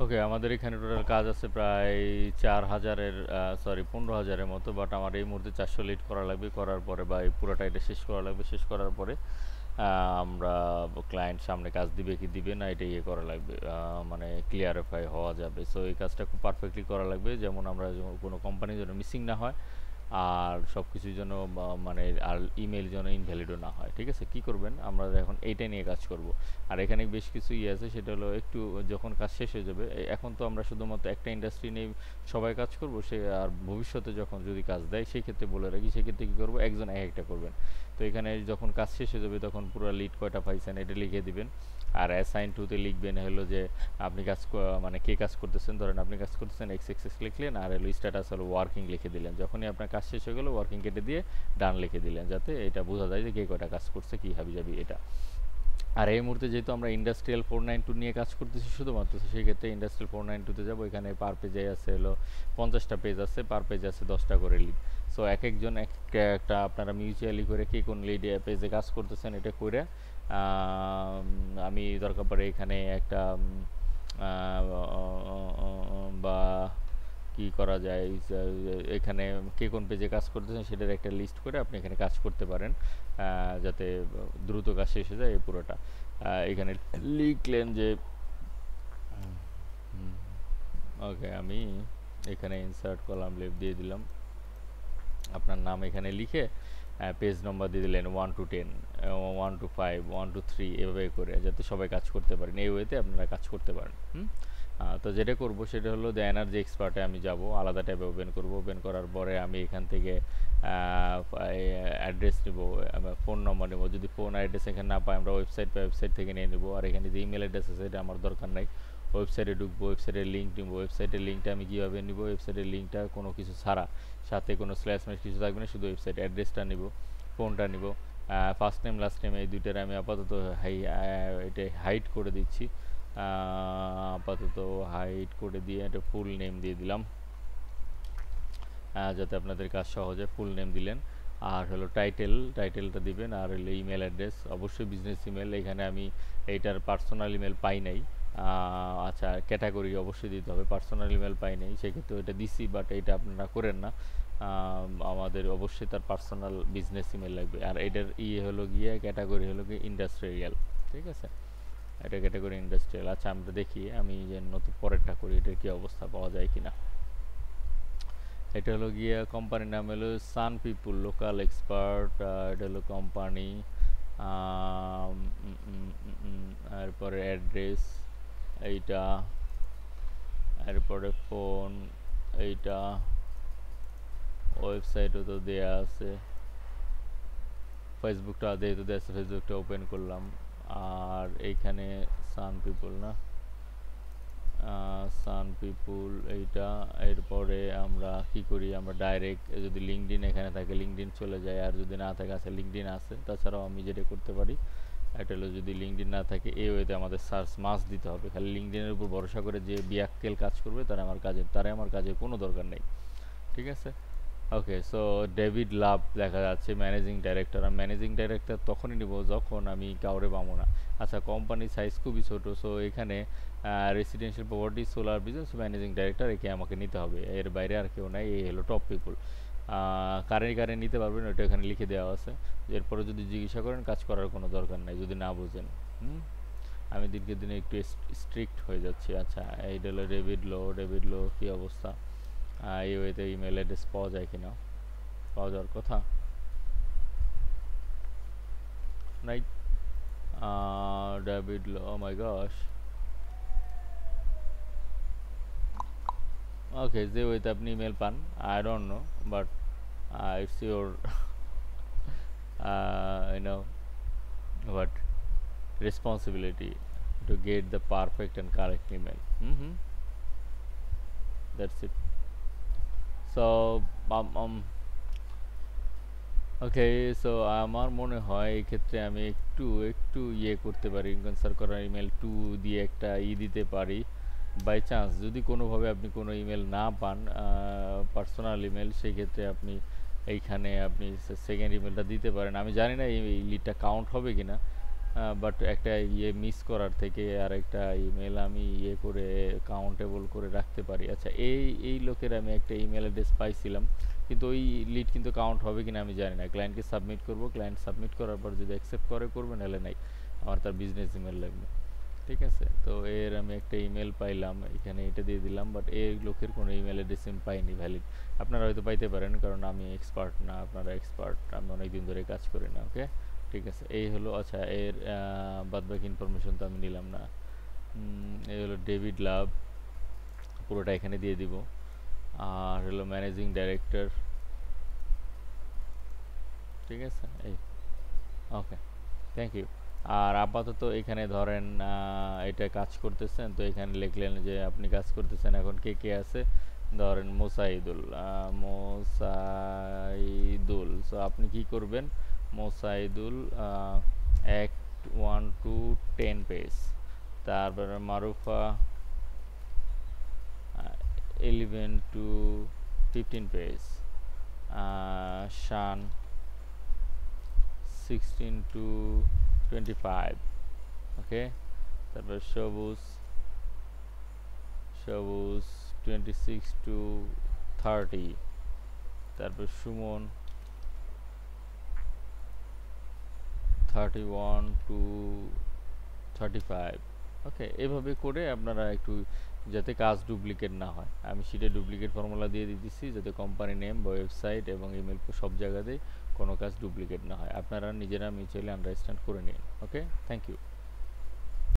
ওকে, আমাদের এখানে টোটাল কাজ আছে প্রায় 4,000-এর, সরি 15,000-এর মতো। বাট আমার এই মুহূর্তে 400 লিড করা লাগবে, করার পরে বা এই পুরোটা এটা শেষ করা লাগবে, শেষ করার পরে আমরা ক্লায়েন্ট সামনে কাজ দিবে কি দিবে না এটা ইয়ে করা লাগবে, মানে ক্লিয়ারিফাই হওয়া যাবে। সো এই কাজটা খুব পারফেক্টলি করা লাগবে, যেমন আমরা কোনো কোম্পানির জন্য মিসিং না হয়, আর সব কিছুর জন্য মানে আর ইমেল যেন ইনভ্যালিডও না হয়। ঠিক আছে, কি করবেন, আমরা এখন এইটা নিয়ে কাজ করব। আর এখানে বেশ কিছু ইয়ে আছে, সেটা হলো একটু যখন কাজ শেষ হয়ে যাবে, এখন তো আমরা শুধুমাত্র একটা ইন্ডাস্ট্রি নিয়ে সবাই কাজ করব, সে আর ভবিষ্যতে যখন যদি কাজ দেয় সেই ক্ষেত্রে বলে রাখি, সেক্ষেত্রে কী করবো, একজন এক একটা করবেন। তো এখানে যখন কাজ শেষ হয়ে যাবে তখন পুরো লিড কয়টা পাইছেন এটা লিখে দিবেন। আর অ্যাসাইন টুতে লিখবেন হলো যে আপনি মানে কে কাজ করতেছেন, ধরেন আপনি কাজ করতেছেন এক্স এক্স এক্স লিখলেন, আর হলো স্ট্যাটাস হলো ওয়ার্কিং লিখে দিলেন। যখনই আপনার কাজ শেষ হয়ে গেলো ওয়ার্কিং কেটে দিয়ে ডান লিখে দিলেন, যাতে এটা বোঝা যায় যে কে কয়টা কাজ করছে, কী হাবি যাবি এটা। আর এই মুহূর্তে যেহেতু আমরা ইন্ডাস্ট্রিয়াল 492 নিয়ে কাজ করতেছি শুধুমাত্র, তো সেই ক্ষেত্রে ইন্ডাস্ট্রিয়াল 492-তে যাবো। এখানে পার পেজে আছে হলো 50টা পেজ আছে, পার পেজ আছে 10টা করে লিড। সো এক একজন এক একটা আপনারা মিউচুয়ালি করে কে কোন লিড পেজে কাজ করতেছেন এটা করে আমি দরকার পড়ে এখানে একটা বা কি করা যায়, এখানে কে কোন পেজে কাজ করতেছেন সেটার একটা লিস্ট করে আপনি এখানে কাজ করতে পারেন, যাতে দ্রুত কাজ শেষ হয়ে যায় এই পুরোটা। এখানে লিখলেন যে ওকে, আমি এখানে ইনসার্ট কলাম লেফট দিয়ে দিলাম, আপনার নাম এখানে লিখে পেজ নম্বর দিয়ে দিলেন 1 to 10, 1 to 5, 1 to 3, এভাবে করে যাতে সবাই কাজ করতে পারেন, এই ওয়েতে আপনারা কাজ করতে পারেন। তো যেটা করব সেটা হলো দ্য এনার্জি এক্সপার্টে আমি যাব, আলাদা ট্যাবে ওপেন করব। ওপেন করার পরে আমি এখান থেকে অ্যাড্রেস নেব, ফোন নম্বর নেব। যদি ফোন অ্যাড্রেস এখানে না পাই আমরা ওয়েবসাইট পাই, ওয়েবসাইট থেকে নিয়ে নেব। আর এখানে যে ইমেল অ্যাড্রেস আছে এটা আমার দরকার নাই, ওয়েবসাইটে ঢুকবো, ওয়েবসাইটের লিঙ্ক নিব। ওয়েবসাইটের লিঙ্কটা আমি কীভাবে নিব, ওয়েবসাইটের লিঙ্কটা কোনো কিছু ছাড়া, সাথে কোনো স্ল্যাশ ম্যাশ কিছু থাকবে না, শুধু ওয়েবসাইট অ্যাড্রেসটা নিব, ফোনটা নিব। ফার্স্ট নেম লাস্ট নেম এই দুইটার আমি আপাতত এটা হাইড করে দিচ্ছি, আপাতত হাইড করে দিয়ে এটা ফুল নেম দিয়ে দিলাম, যাতে আপনাদের কাজ সহজে ফুল নেম দিলেন। আর হলো টাইটেলটা দিবেন। আর হলো ইমেল অ্যাড্রেস অবশ্যই বিজনেস ইমেল, এখানে আমি এইটার পার্সোনাল ইমেল পাই নাই। আচ্ছা, ক্যাটাগরি অবশ্যই দিতে হবে, পার্সোনাল ইমেল পাই নাই সেক্ষেত্রে এটা দিছি, বাট এইটা আপনারা করেন না। আমাদের অবশ্যই তার পার্সোনাল বিজনেস ইমেল লাগবে। আর এটার ইয়ে হলো গিয়ে ক্যাটাগরি হলো গিয়ে ইন্ডাস্ট্রিয়াল। ঠিক আছে, এটা ক্যাটাগরি ইন্ডাস্ট্রিয়াল। আচ্ছা, আমরা দেখি আমি যে নতুন পরেরটা করি এটার কি অবস্থা পাওয়া যায় কিনা। এটা হলো গিয়ে কোম্পানির নাম হলো সান পিপুল লোকাল এক্সপার্ট, এটা হলো কোম্পানি। এরপরে অ্যাড্রেস এইটা, এরপরে ফোন এইটা, ওয়েবসাইটও তো দেয়া আছে, ফেসবুকটা যেহেতু দেওয়া আছে ফেসবুকটা ওপেন করলাম। আর এইখানে সান পিপুল না, সান পিপুল এইটা। এরপরে আমরা কি করি, আমরা ডাইরেক্ট যদি লিঙ্কডিন এখানে থাকে লিঙ্কডিন চলে যায়, আর যদি না থাকে আছে লিঙ্কডিন আছে। তাছাড়াও আমি যেটা করতে পারি এটা হলো, যদি লিঙ্কডিন না থাকে এই ওয়েতে আমাদের সার্চ মাস দিতে হবে। খালি লিঙ্কডিনের উপর ভরসা করে যে বিয়াক্কেল কাজ করবে তারা আমার কাজের কোনো দরকার নেই। ঠিক আছে, ওকে। সো ডেভিড লাভ দেখা যাচ্ছে ম্যানেজিং ডাইরেক্টর। আর ম্যানেজিং ডাইরেক্টর তখনই নিব যখন আমি কাউরে পাবো না। আচ্ছা, কোম্পানির সাইজ খুবই ছোটো, সো এখানে residential property solar business managing director একে আমাকে নিতে হবে, এর বাইরে আর কেউ নাই। এই হলো টপ পিপুল। কারে নিতে পারবেন ওটা এখানে লিখে দেওয়া আছে। এরপরে যদি জিজ্ঞাসা করেন কাজ করার কোনো দরকার নাই যদি না বুঝেন। আমি দিনকে দিনে একটু স্ট্রিক্ট হয়ে যাচ্ছি। আচ্ছা, এইটা হলো ডেভিড লো কী অবস্থা, এই ওয়েতে ইমেল অ্যাড্রেস পাওয়া যায় কিনা, পাওয়া যাওয়ার কথা নাই। ডেভিড লো, ও মাই গশ। ওকে, যে ওয়েতে আপনি ইমেল পান I don't know, but it's your you know what responsibility to get the perfect and correct email. That's it. So okay, so আমার মনে হয় এই ক্ষেত্রে আমি একটু একটু ইয়ে করতে পারি, কনসার করার ইমেল টু দিয়ে একটা দিতে পারি। বাই চান্স যদি কোনোভাবে আপনি কোনো ইমেল না পান পার্সোনাল ইমেল, সেই ক্ষেত্রে আপনি এইখানে আপনি সেকেন্ড ইমেলটা দিতে পারেন। আমি জানি না এই লিডটা কাউন্ট হবে কি না, বাট একটা মিস করার থেকে আর একটা ইমেল আমি করে কাউন্টেবল করে রাখতে পারি। আচ্ছা, এই লোকের আমি একটা ইমেল অ্যাড্রেস পাইছিলাম, কিন্তু ওই লিড কিন্তু কাউন্ট হবে কিনা আমি জানি না। ক্লায়েন্টকে সাবমিট করব, ক্লায়েন্ট সাবমিট করার পর যদি অ্যাকসেপ্ট করে করবে, নাহলে নাই, আমার তার বিজনেস ইমেল লাগবে। ঠিক আছে, তো এর আমি একটা ইমেল পাইলাম, এখানে এটা দিয়ে দিলাম, বাট এই লোকের কোনো ইমেল অ্যাড্রেস আমি পাইনি ভ্যালিড। আপনারা হয়তো পাইতে পারেন, কারণ আমি এক্সপার্ট না, আপনারা এক্সপার্ট, আমি অনেক দিন ধরে কাজ করি না। ওকে, ঠিক আছে, এই হলো। আচ্ছা, এর বাদবাকি ইনফরমেশন তো আমি নিলাম না। এই হলো ডেভিড লাভ, পুরোটা এখানে দিয়ে দিব। আর হলো ম্যানেজিং ডাইরেক্টর। ঠিক আছে, এই, ওকে, থ্যাংক ইউ। আর আপাতত এখানে ধরেন এটা কাজ করতেছেন, তো এখানে লিখলেন যে আপনি কাজ করতেছেন, এখন কে কে আছে, ধরেন মোসাইদুল। মোসাইদুল, সো আপনি কি করবেন, মোসাইদুল 1 to 10 পেজ, তারপরে Marufa 11 to 15 page, Shan 16 to 25, okay, তারপর সবুজ 26 to 30, তারপর সুমন 31 to 35। ওকে, এভাবে করে আপনারা একটু, যাতে কাজ ডুপ্লিকেট না হয়, আমি সেটা ডুপ্লিকেট ফর্মুলা দিয়ে দিতেছি, যাতে কোম্পানি নেম বা ওয়েবসাইট এবং ইমেল সব জায়গাতেই কোনো কাজ ডুপ্লিকেট না হয়। আপনারা নিজেরা মিউচুয়ালি আন্ডারস্ট্যান্ড করে নিন। ওকে, থ্যাংক ইউ।